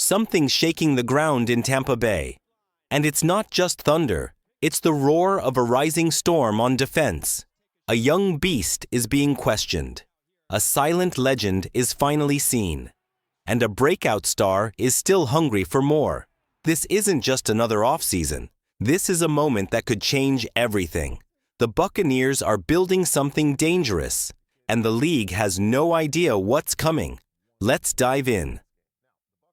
Something's shaking the ground in Tampa Bay. And it's not just thunder, it's the roar of a rising storm on defense. A young beast is being questioned. A silent legend is finally seen. And a breakout star is still hungry for more. This isn't just another offseason. This is a moment that could change everything. The Buccaneers are building something dangerous, and the league has no idea what's coming. Let's dive in.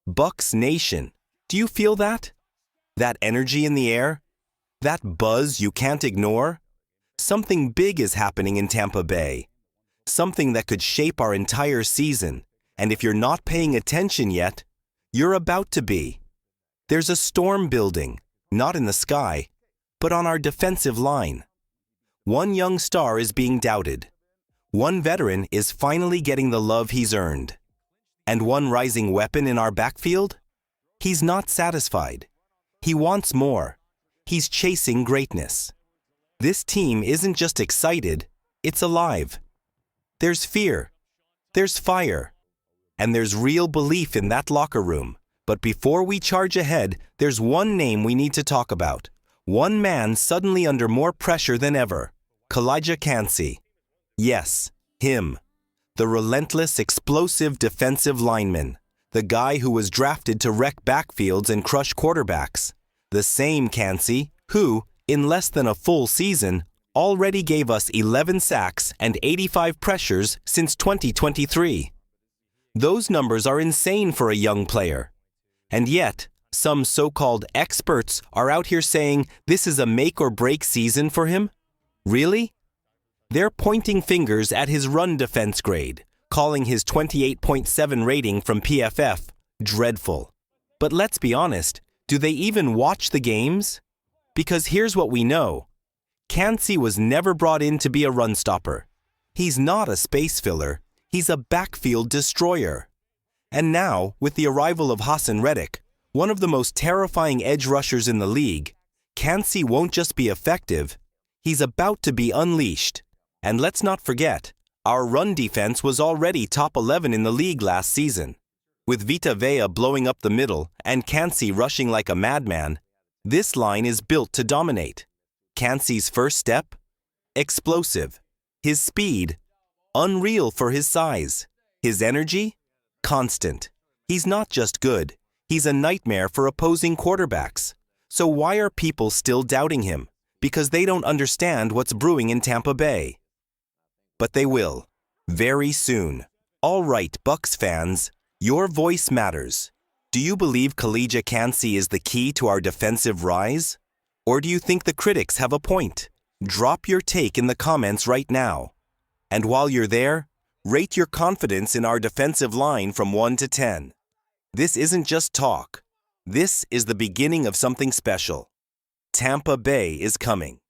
Bucs Nation, do you feel that? That energy in the air? That buzz you can't ignore? Something big is happening in Tampa Bay. Something that could shape our entire season. And if you're not paying attention yet, you're about to be. There's a storm building, not in the sky, but on our defensive line. One young star is being doubted. One veteran is finally getting the love he's earned. And one rising weapon in our backfield? He's not satisfied. He wants more. He's chasing greatness. This team isn't just excited, it's alive. There's fear. There's fire. And there's real belief in that locker room. But before we charge ahead, there's one name we need to talk about. One man suddenly under more pressure than ever. Kijijah Cancey. Yes, him. The relentless, explosive defensive lineman. The guy who was drafted to wreck backfields and crush quarterbacks. The same Cancey who, in less than a full season, already gave us 11 sacks and 85 pressures since 2023. Those numbers are insane for a young player. And yet, some so-called experts are out here saying this is a make-or-break season for him? Really? They're pointing fingers at his run defense grade, calling his 28.7 rating from PFF dreadful. But let's be honest, do they even watch the games? Because here's what we know. Cancey was never brought in to be a run stopper. He's not a space filler. He's a backfield destroyer. And now, with the arrival of Haason Reddick, one of the most terrifying edge rushers in the league, Cancey won't just be effective, he's about to be unleashed. And let's not forget, our run defense was already top 11 in the league last season. With Vita Vea blowing up the middle and Cancey rushing like a madman, this line is built to dominate. Cancey's first step? Explosive. His speed? Unreal for his size. His energy? Constant. He's not just good, he's a nightmare for opposing quarterbacks. So why are people still doubting him? Because they don't understand what's brewing in Tampa Bay. But they will. Very soon. All right, Bucs fans, your voice matters. Do you believe Kijijah Cancey is the key to our defensive rise? Or do you think the critics have a point? Drop your take in the comments right now. And while you're there, rate your confidence in our defensive line from 1 to 10. This isn't just talk. This is the beginning of something special. Tampa Bay is coming.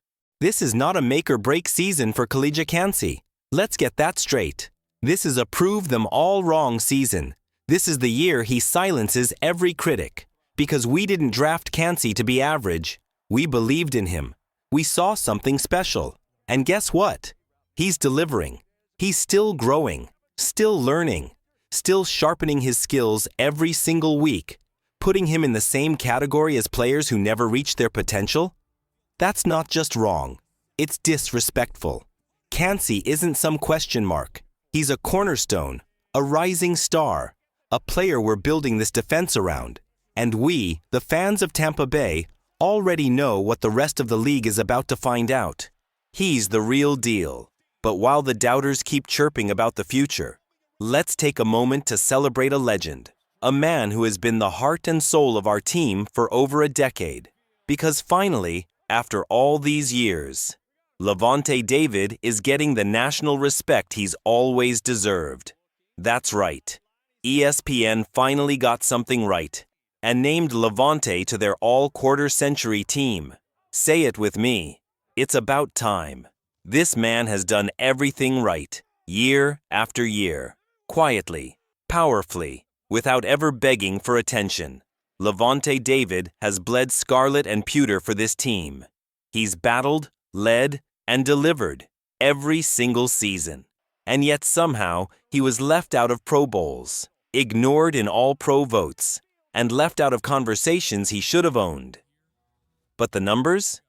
This is not a make-or-break season for Kijijah Cancey. Let's get that straight. This is a prove them all wrong season. This is the year he silences every critic. Because we didn't draft Cancey to be average. We believed in him. We saw something special. And guess what? He's delivering. He's still growing, still learning, still sharpening his skills every single week, putting him in the same category as players who never reached their potential? That's not just wrong. It's disrespectful. Cancey isn't some question mark. He's a cornerstone, a rising star, a player we're building this defense around. And we, the fans of Tampa Bay, already know what the rest of the league is about to find out. He's the real deal. But while the doubters keep chirping about the future, let's take a moment to celebrate a legend, a man who has been the heart and soul of our team for over a decade. Because finally, after all these years, Lavonte David is getting the national respect he's always deserved. That's right. ESPN finally got something right and named Lavonte to their all-quarter-century team. Say it with me. It's about time. This man has done everything right, year after year, quietly, powerfully, without ever begging for attention. Lavonte David has bled scarlet and pewter for this team. He's battled, led, and delivered every single season. And yet somehow he was left out of Pro Bowls, ignored in All-Pro votes, and left out of conversations he should have owned. But the numbers?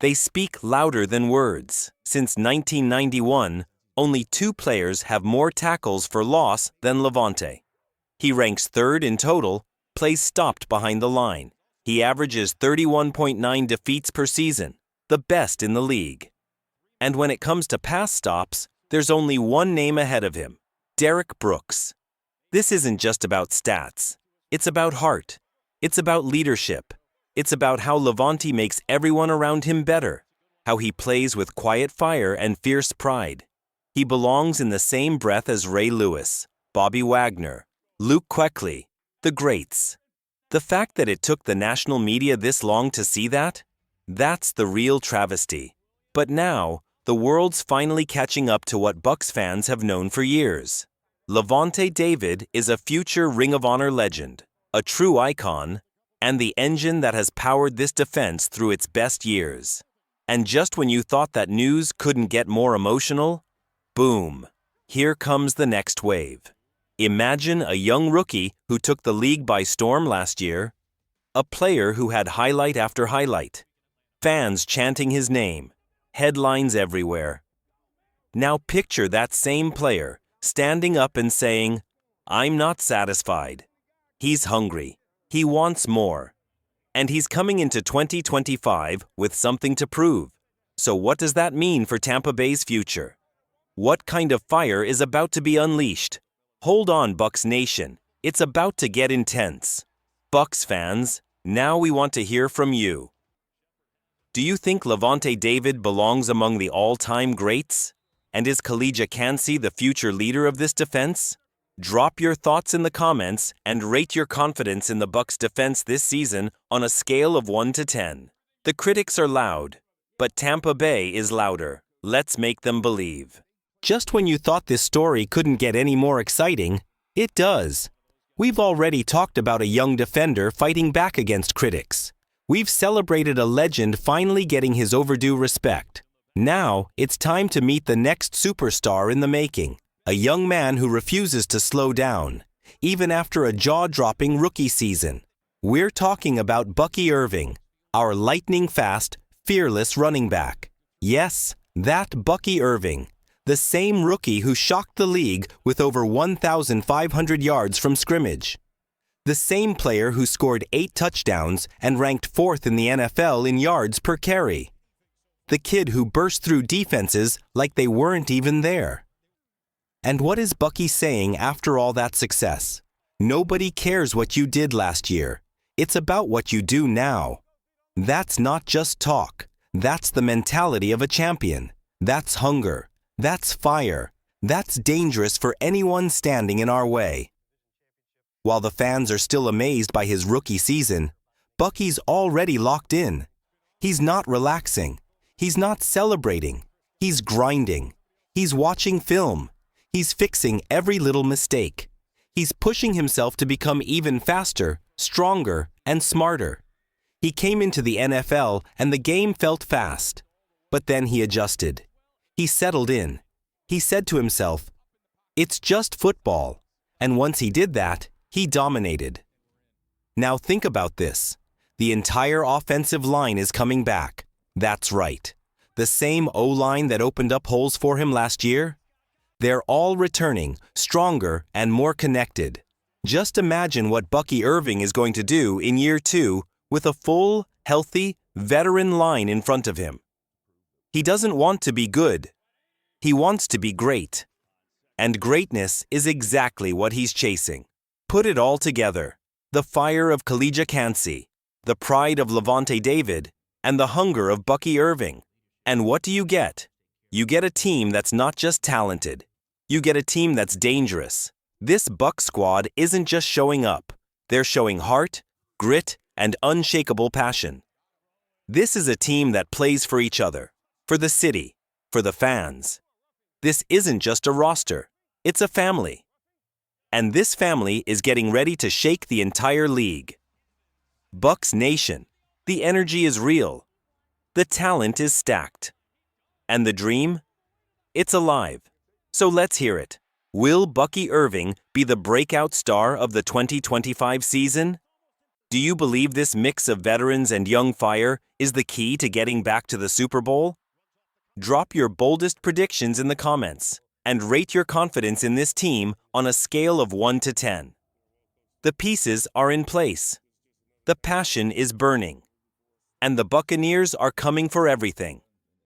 They speak louder than words. Since 1991, only 2 players have more tackles for loss than Lavonte. He ranks 3rd in total, plays stopped behind the line. He averages 31.9 defeats per season, the best in the league. And when it comes to pass stops, there's only one name ahead of him, Derek Brooks. This isn't just about stats. It's about heart. It's about leadership. It's about how Lavonte makes everyone around him better, how he plays with quiet fire and fierce pride. He belongs in the same breath as Ray Lewis, Bobby Wagner, Luke Kuechly, the greats. The fact that it took the national media this long to see that? That's the real travesty. But now, the world's finally catching up to what Bucs fans have known for years. Lavonte David is a future Ring of Honor legend, a true icon, and the engine that has powered this defense through its best years. And just when you thought that news couldn't get more emotional, boom, here comes the next wave. Imagine a young rookie who took the league by storm last year, a player who had highlight after highlight, fans chanting his name, headlines everywhere. Now picture that same player standing up and saying, "I'm not satisfied." He's hungry. He wants more. And he's coming into 2025 with something to prove. So what does that mean for Tampa Bay's future? What kind of fire is about to be unleashed? Hold on, Bucs Nation. It's about to get intense. Bucs fans, now we want to hear from you. Do you think Lavonte David belongs among the all-time greats? And is Kijijah Cancey the future leader of this defense? Drop your thoughts in the comments and rate your confidence in the Bucs defense this season on a scale of 1 to 10. The critics are loud, but Tampa Bay is louder. Let's make them believe. Just when you thought this story couldn't get any more exciting, it does. We've already talked about a young defender fighting back against critics. We've celebrated a legend finally getting his overdue respect. Now, it's time to meet the next superstar in the making. A young man who refuses to slow down, even after a jaw-dropping rookie season. We're talking about Bucky Irving, our lightning-fast, fearless running back. Yes, that Bucky Irving, the same rookie who shocked the league with over 1,500 yards from scrimmage. The same player who scored 8 touchdowns and ranked 4th in the NFL in yards per carry. The kid who burst through defenses like they weren't even there. And what is Bucky saying after all that success? Nobody cares what you did last year. It's about what you do now. That's not just talk. That's the mentality of a champion. That's hunger. That's fire. That's dangerous for anyone standing in our way. While the fans are still amazed by his rookie season, Bucky's already locked in. He's not relaxing. He's not celebrating. He's grinding. He's watching film. He's fixing every little mistake. He's pushing himself to become even faster, stronger, and smarter. He came into the NFL and the game felt fast. But then he adjusted. He settled in. He said to himself, "It's just football." And once he did that, he dominated. Now think about this. The entire offensive line is coming back. That's right. The same O-line that opened up holes for him last year? They're all returning, stronger and more connected. Just imagine what Bucky Irving is going to do in year 2 with a full, healthy, veteran line in front of him. He doesn't want to be good. He wants to be great. And greatness is exactly what he's chasing. Put it all together. The fire of Kijijah Cancey, the pride of Lavonte David, and the hunger of Bucky Irving. And what do you get? You get a team that's not just talented. You get a team that's dangerous. This Bucs squad isn't just showing up. They're showing heart, grit, and unshakable passion. This is a team that plays for each other, for the city, for the fans. This isn't just a roster. It's a family. And this family is getting ready to shake the entire league. Bucs Nation, the energy is real. The talent is stacked. And the dream? It's alive. So let's hear it. Will Bucky Irving be the breakout star of the 2025 season? Do you believe this mix of veterans and young fire is the key to getting back to the Super Bowl? Drop your boldest predictions in the comments and rate your confidence in this team on a scale of 1 to 10. The pieces are in place. The passion is burning. And the Buccaneers are coming for everything.